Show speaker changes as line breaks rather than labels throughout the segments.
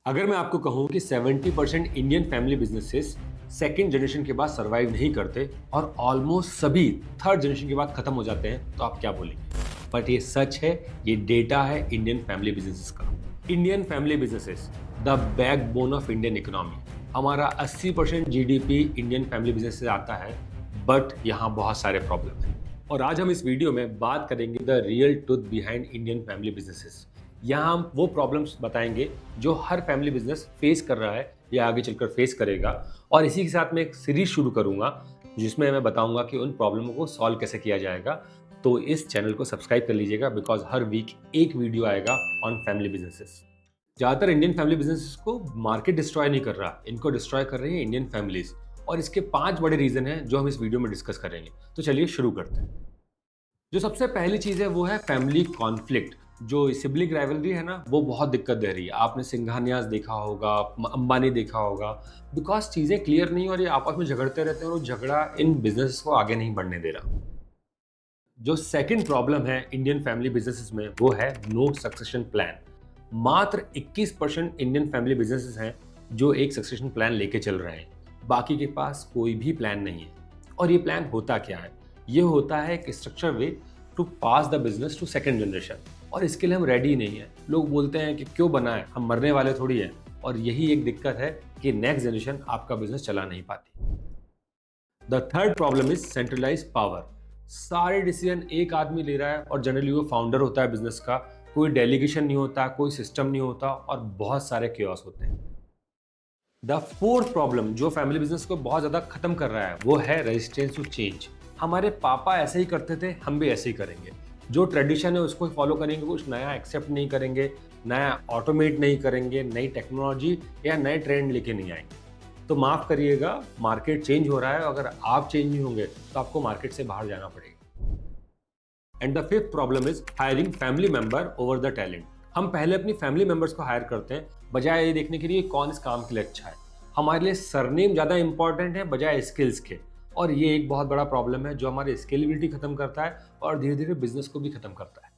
अगर मैं आपको कहूं कि 70% Indian family businesses second generation के बाद सरवाइव नहीं करते और ऑलमोस्ट सभी थर्ड जनरेशन के बाद खत्म हो जाते हैं, तो आप क्या बोलेंगे? बट ये सच है, ये डेटा है इंडियन फैमिली बिजनेसेस का। Indian family businesses the backbone of Indian economy. हमारा 80% जीडीपी इंडियन फैमिली बिजनेस से आता है, बट यहाँ बहुत सारे प्रॉब्लम हैं। और आज हम इस वीडियो में बात करेंगे the real truth behind Indian family businesses. यहाँ हम वो प्रॉब्लम्स बताएंगे जो हर फैमिली बिजनेस फेस कर रहा है या आगे चलकर फेस करेगा। और इसी के साथ मैं एक सीरीज शुरू करूंगा जिसमें मैं बताऊंगा कि उन प्रॉब्लमों को सॉल्व कैसे किया जाएगा। तो इस चैनल को सब्सक्राइब कर लीजिएगा, बिकॉज हर वीक एक वीडियो आएगा ऑन फैमिली बिजनेसेस। ज़्यादातर इंडियन फैमिली बिजनेसेस को मार्केट डिस्ट्रॉय नहीं कर रहा, इनको डिस्ट्रॉय कर रही है इंडियन फैमिलीज। और इसके 5 बड़े रीजन हैं जो हम इस वीडियो में डिस्कस करेंगे। तो चलिए शुरू करते हैं। जो सबसे पहली चीज़ है वो है फैमिली कॉन्फ्लिक्ट। जो सिबलिंग राइवलरी है ना, वो बहुत दिक्कत दे रही है। आपने सिंघानियाज देखा होगा, अंबानी देखा होगा। बिकॉज चीज़ें क्लियर नहीं और ये आपस में झगड़ते रहते हैं और वो झगड़ा इन बिजनेस को आगे नहीं बढ़ने दे रहा। जो सेकंड प्रॉब्लम है इंडियन फैमिली बिजनेसेस में वो है नो सक्सेशन प्लान। मात्र 21% इंडियन फैमिली बिजनेसेस हैं जो एक सक्सेशन प्लान लेके चल रहे हैं। बाकी के पास कोई भी प्लान नहीं है। और ये प्लान होता क्या है? ये होता है एक structure way to pass the business to second generation. और इसके लिए हम रेडी नहीं है। लोग बोलते हैं कि क्यों बनाए, हम मरने वाले थोड़ी हैं। और यही एक दिक्कत है कि नेक्स्ट जनरेशन आपका बिजनेस चला नहीं पाती। The third problem is centralize power. सारे डिसीजन एक आदमी ले रहा है और जनरली वो फाउंडर होता है बिजनेस का। कोई डेलीगेशन नहीं होता, कोई सिस्टम नहीं होता और बहुत सारे क्योस होते हैं। द फोर्थ प्रॉब्लम जो फैमिली बिजनेस को बहुत ज्यादा खत्म कर रहा है वो है रेजिस्टेंस टू चेंज। हमारे पापा ऐसे ही करते थे, हम भी ऐसे ही करेंगे। जो ट्रेडिशन है उसको फॉलो करेंगे, कुछ नया एक्सेप्ट नहीं करेंगे, नया ऑटोमेट नहीं करेंगे, नई टेक्नोलॉजी या नए ट्रेंड लेके नहीं आएंगे। तो माफ करिएगा, मार्केट चेंज हो रहा है। अगर आप चेंज नहीं होंगे तो आपको मार्केट से बाहर जाना पड़ेगा। And the fifth problem is hiring family member over the talent. हम पहले अपनी फैमिली मेंबर्स को हायर करते हैं बजाय ये देखने के लिए कौन इस काम के लिए अच्छा है। हमारे लिए सरनेम ज़्यादा इंपॉर्टेंट है बजाय स्किल्स के। और ये एक बहुत बड़ा प्रॉब्लम है जो हमारी स्केलेबिलिटी खत्म करता है और धीरे धीरे बिजनेस को भी खत्म करता है।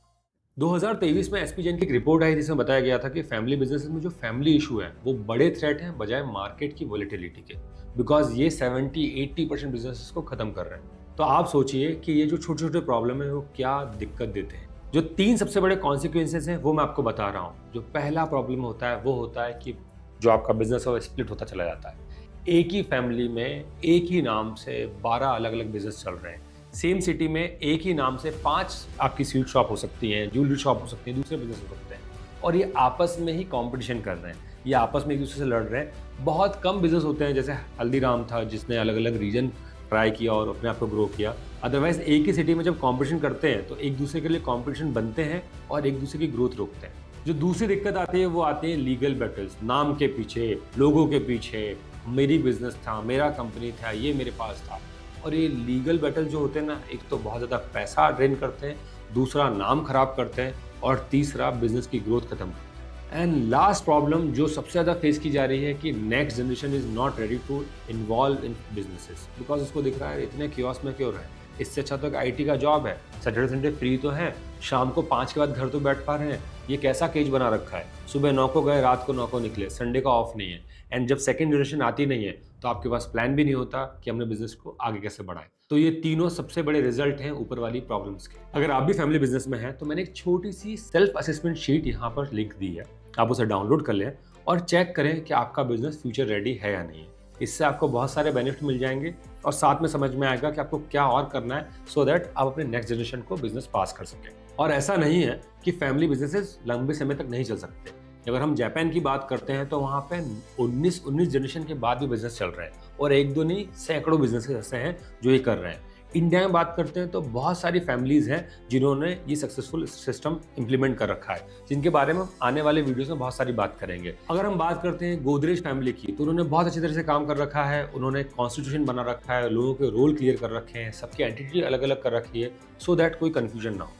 2023 में एसपी जैन की एक रिपोर्ट आई जिसमें बताया गया था कि फैमिली बिजनेस में जो फैमिली इशू है वो बड़े थ्रेट हैं बजाय मार्केट की वोलेटिलिटी के। बिकॉज ये 70-80% बिजनेसेस को खत्म कर रहे हैं। तो आप सोचिए कि ये जो छोटे छोटे प्रॉब्लम है वो क्या दिक्कत देते हैं। जो 3 सबसे बड़े कॉन्सिक्वेंसेस हैं वो मैं आपको बता रहा हूँ। जो पहला प्रॉब्लम होता है वो होता है कि जो आपका बिजनेस है वो स्प्लिट होता चला जाता है। एक ही फैमिली में एक ही नाम से 12 अलग अलग बिजनेस चल रहे हैं। सेम सिटी में एक ही नाम से 5 आपकी स्वीट शॉप हो सकती हैं, ज्वेलरी शॉप हो सकती है, दूसरे बिजनेस हो सकते हैं। और ये आपस में ही कंपटीशन कर रहे हैं, ये आपस में एक दूसरे से लड़ रहे हैं। बहुत कम बिजनेस होते हैं, जैसे हल्दीराम था जिसने अलग अलग रीजन ट्राई किया और अपने आप को ग्रो किया। अदरवाइज एक ही सिटी में जब कंपटीशन करते हैं तो एक दूसरे के लिए कंपटीशन बनते हैं और एक दूसरे की ग्रोथ रोकते हैं। जो दूसरी दिक्कत आती है वो आती है लीगल बैटल्स। नाम के पीछे, लोगों के पीछे, मेरी बिजनेस था, मेरा कंपनी था, ये मेरे पास था। और ये लीगल बैटल जो होते हैं ना, एक तो बहुत ज़्यादा पैसा ड्रेन करते हैं, दूसरा नाम खराब करते हैं और तीसरा बिजनेस की ग्रोथ खत्म करते हैं। एंड लास्ट प्रॉब्लम जो सबसे ज़्यादा फेस की जा रही है कि next generation is not ready to involve in businesses. Because उसको दिख रहा है इतने कियोस्क में क्यों रहे, इससे अच्छा तो आईटी का जॉब है, सैटरडे संडे फ्री तो है, शाम को 5 के बाद घर तो बैठ पा रहे हैं। ये कैसा केज बना रखा है, सुबह 9 को गए, रात को 9 को निकले, संडे का ऑफ नहीं है। एंड जब सेकंड जनरेशन आती नहीं है तो आपके पास प्लान भी नहीं होता कि हमने बिजनेस को आगे कैसे बढ़ाएं। तो ये तीनों सबसे बड़े रिजल्ट हैं ऊपर वाली प्रॉब्लम्स के। अगर आप भी फैमिली बिजनेस में हैं तो मैंने एक छोटी सी सेल्फ असेसमेंट शीट यहाँ पर लिंक दी है, आप उसे डाउनलोड कर लें और चेक करें कि आपका बिजनेस फ्यूचर रेडी है या नहीं है। इससे आपको बहुत सारे बेनिफिट मिल जाएंगे और साथ में समझ में आएगा कि आपको क्या और करना है सो दैट आप अपने नेक्स्ट जनरेशन को बिजनेस पास कर सकें। और ऐसा नहीं है कि फैमिली बिजनेसेस लंबे समय तक नहीं चल सकते। अगर हम जापान की बात करते हैं तो वहाँ पे 19 जनरेशन के बाद भी बिजनेस चल रहे हैं और एक दो नहीं सैकड़ों बिजनेसेस ऐसे हैं जो ये कर रहे हैं। इंडिया में बात करते हैं तो बहुत सारी फैमिलीज हैं जिन्होंने ये सक्सेसफुल सिस्टम इंप्लीमेंट कर रखा है, जिनके बारे में आने वाले वीडियोस में बहुत सारी बात करेंगे। अगर हम बात करते हैं गोदरेज फैमिली की तो उन्होंने बहुत अच्छी तरह से काम कर रखा है। उन्होंने कॉन्स्टिट्यूशन बना रखा है, लोगों के रोल क्लियर कर रखे हैं, सबकी एंटिटी अलग अलग कर रखी है सो दैट कोई कन्फ्यूजन ना हो।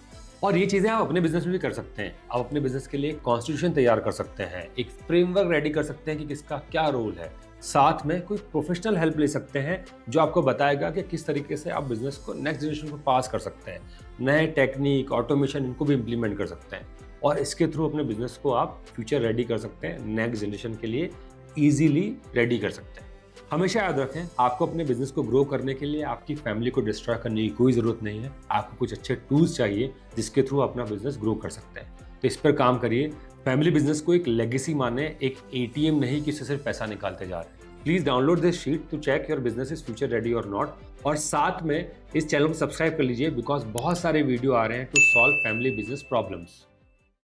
और ये चीज़ें आप अपने बिजनेस में भी कर सकते हैं। आप अपने बिजनेस के लिए कॉन्स्टिट्यूशन तैयार कर सकते हैं, एक फ्रेमवर्क रेडी कर सकते हैं कि किसका क्या रोल है। साथ में कोई प्रोफेशनल हेल्प ले सकते हैं जो आपको बताएगा कि किस तरीके से आप बिजनेस को नेक्स्ट जनरेशन को पास कर सकते हैं। नए टेक्निक, ऑटोमेशन, इनको भी इम्प्लीमेंट कर सकते हैं। और इसके थ्रू अपने बिजनेस को आप फ्यूचर रेडी कर सकते हैं, नेक्स्ट जनरेशन के लिए इजीली रेडी कर सकते हैं। हमेशा याद रखें, आपको अपने बिजनेस को ग्रो करने के लिए आपकी फैमिली को डिस्ट्रॉय करने की कोई ज़रूरत नहीं है। आपको कुछ अच्छे टूल्स चाहिए जिसके थ्रू अपना बिजनेस ग्रो कर सकते हैं। तो इस पर काम करिए। फैमिली बिजनेस को एक लेगेसी माने, एक एटीएम नहीं कि इससे सिर्फ पैसा निकालते जा रहे हैं। Please download this sheet to check your business is future ready और नॉट। और साथ में इस चैनल को सब्सक्राइब कर लीजिए बिकॉज बहुत सारे वीडियो आ रहे हैं to solve family business problems.